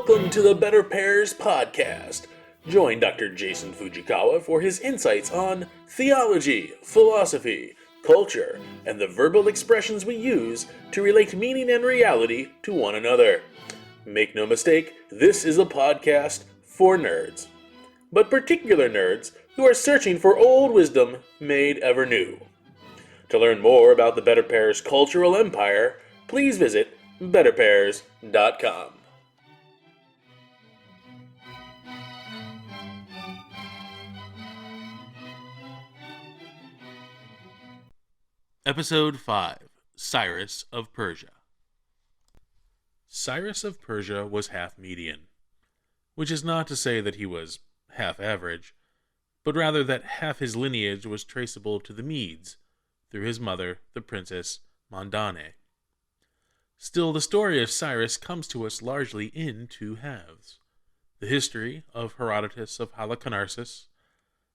Welcome to the Better Pairs podcast. Join Dr. Jason Fujikawa for his insights on theology, philosophy, culture, and the verbal expressions we use to relate meaning and reality to one another. Make no mistake, this is a podcast for nerds, but particular nerds who are searching for old wisdom made ever new. To learn more about the Better Pairs cultural empire, please visit betterpairs.com. Episode 5, Cyrus of Persia. Cyrus of Persia was half Median, which is not to say that he was half average, but rather that half his lineage was traceable to the Medes, through his mother, the princess Mανδάνη. Still, the story of Cyrus comes to us largely in two halves: the history of Herodotus of Halicarnassus,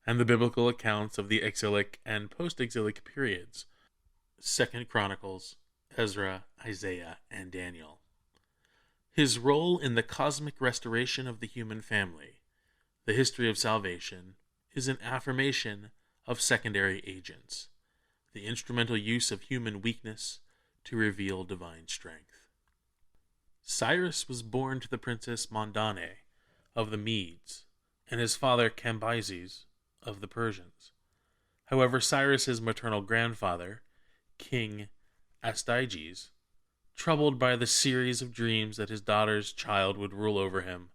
and the biblical accounts of the exilic and post-exilic periods, 2 Chronicles, Ezra, Isaiah, and Daniel. His role in the cosmic restoration of the human family, the history of salvation, is an affirmation of secondary agents, the instrumental use of human weakness to reveal divine strength. Cyrus was born to the princess Mανδάνη of the Medes, and his father Kambyses of the Persians. However, Cyrus's maternal grandfather, King Ἀστυάγης, troubled by the series of dreams that his daughter's child would rule over him,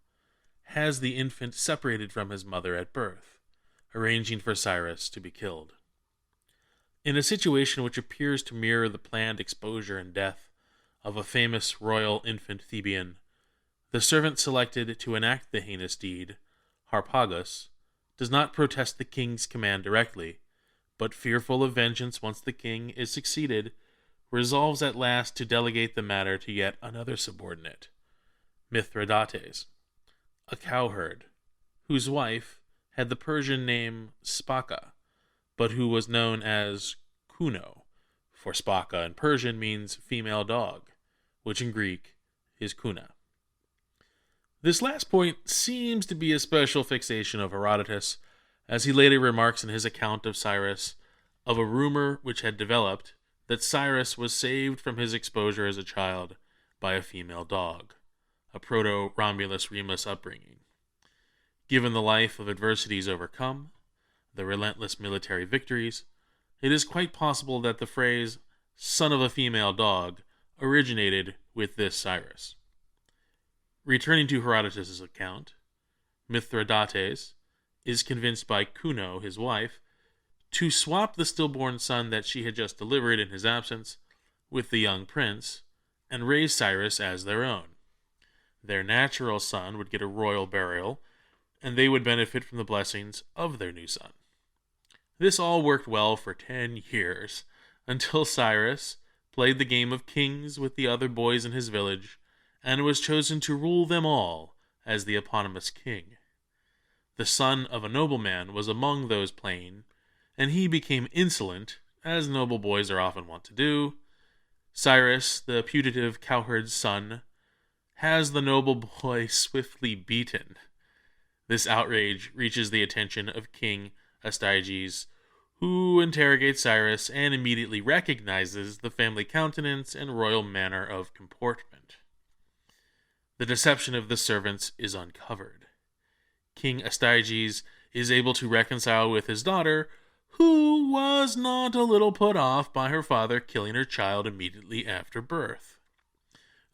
has the infant separated from his mother at birth, arranging for Cyrus to be killed. In a situation which appears to mirror the planned exposure and death of a famous royal infant Thebian, the servant selected to enact the heinous deed, Ҳάρπαγος, does not protest the king's command directly, but fearful of vengeance once the king is succeeded, resolves at last to delegate the matter to yet another subordinate, Mithradates, a cowherd, whose wife had the Persian name Spaca, but who was known as Kυνω, for Spaca in Persian means female dog, which in Greek is κύνα. This last point seems to be a special fixation of Herodotus, as he later remarks in his account of Cyrus of a rumor which had developed that Cyrus was saved from his exposure as a child by a female dog, a proto-Romulus-Remus upbringing. Given the life of adversities overcome, the relentless military victories, it is quite possible that the phrase, son of a female dog, originated with this Cyrus. Returning to Herodotus' account, Mithradates is convinced by Kυνω, his wife, to swap the stillborn son that she had just delivered in his absence with the young prince and raise Cyrus as their own. Their natural son would get a royal burial, and they would benefit from the blessings of their new son. This all worked well for 10 years, until Cyrus played the game of kings with the other boys in his village, and was chosen to rule them all as the eponymous king. The son of a nobleman was among those playing, and he became insolent, as noble boys are often wont to do. Cyrus, the putative cowherd's son, has the noble boy swiftly beaten. This outrage reaches the attention of King Ἀστυάγης, who interrogates Cyrus and immediately recognizes the family countenance and royal manner of comportment. The deception of the servants is uncovered. King Ἀστυάγης is able to reconcile with his daughter, who was not a little put off by her father killing her child immediately after birth.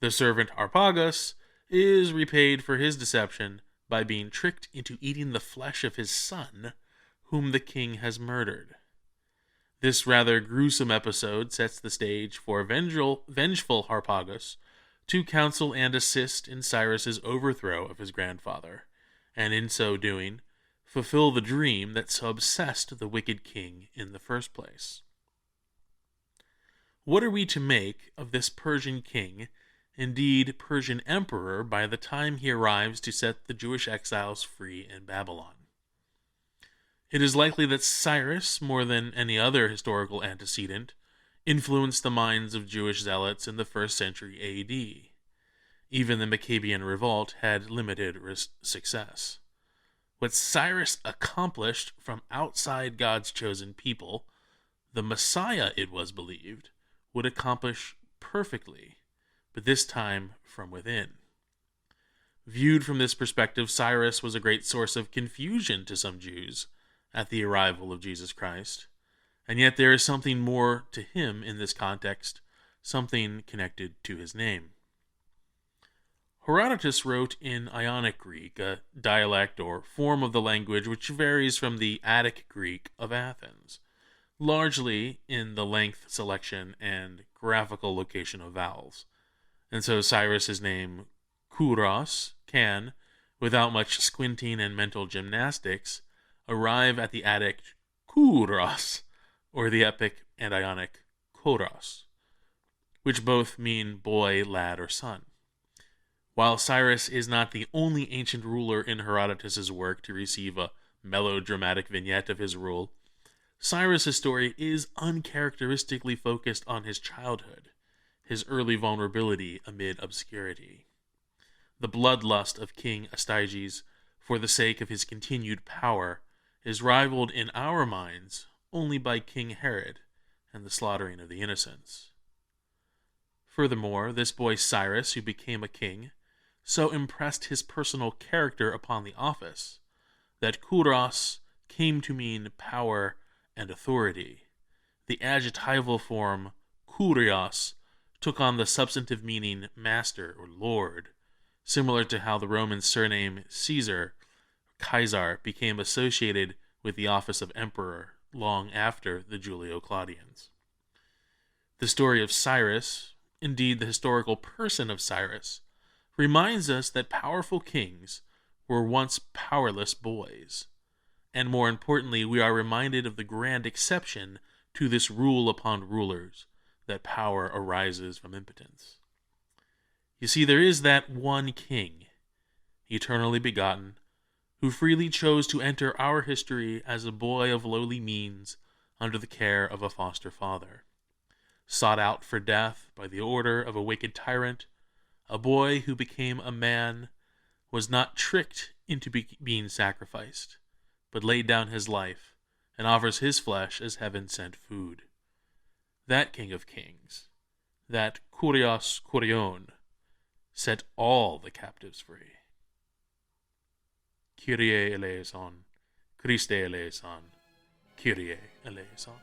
The servant Ҳάρπαγος is repaid for his deception by being tricked into eating the flesh of his son, whom the king has murdered. This rather gruesome episode sets the stage for vengeful Ҳάρπαγος to counsel and assist in Cyrus's overthrow of his grandfather, and in so doing, fulfill the dream that so obsessed the wicked king in the first place. What are we to make of this Persian king, indeed Persian emperor, by the time he arrives to set the Jewish exiles free in Babylon? It is likely that Cyrus, more than any other historical antecedent, influenced the minds of Jewish zealots in the 1st century AD. Even the Maccabean revolt had limited success. What Cyrus accomplished from outside God's chosen people, the Messiah, it was believed, would accomplish perfectly, but this time from within. Viewed from this perspective, Cyrus was a great source of confusion to some Jews at the arrival of Jesus Christ, and yet there is something more to him in this context, something connected to his name. Herodotus wrote in Ionic Greek, a dialect or form of the language which varies from the Attic Greek of Athens, largely in the length selection and graphical location of vowels. And so Cyrus's name, Kouros, can, without much squinting and mental gymnastics, arrive at the Attic Kouros, or the Epic and Ionic Kouros, which both mean boy, lad, or son. While Cyrus is not the only ancient ruler in Herodotus' work to receive a melodramatic vignette of his rule, Cyrus' story is uncharacteristically focused on his childhood, his early vulnerability amid obscurity. The bloodlust of King Ăstyages, for the sake of his continued power, is rivaled in our minds only by King Herod and the slaughtering of the innocents. Furthermore, this boy Cyrus, who became a king, so impressed his personal character upon the office that Kouros came to mean power and authority. The adjectival form Kurios took on the substantive meaning master or lord, similar to how the Roman surname Caesar, Kaiser, became associated with the office of emperor long after the Julio-Claudians. The story of Cyrus, indeed the historical person of Cyrus, reminds us that powerful kings were once powerless boys. And more importantly, we are reminded of the grand exception to this rule upon rulers, that power arises from impotence. You see, there is that one king, eternally begotten, who freely chose to enter our history as a boy of lowly means under the care of a foster father. Sought out for death by the order of a wicked tyrant, a boy who became a man, was not tricked into being sacrificed, but laid down his life and offers his flesh as heaven-sent food. That King of Kings, that Kurios Kurion, set all the captives free. Kyrie eleison, Christe eleison, Kyrie eleison.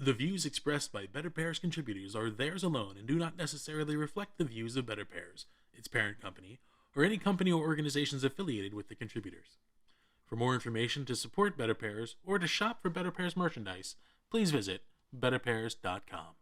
The views expressed by Better Pairs contributors are theirs alone and do not necessarily reflect the views of Better Pairs, its parent company, or any company or organizations affiliated with the contributors. For more information to support Better Pairs or to shop for Better Pairs merchandise, please visit betterpairs.com.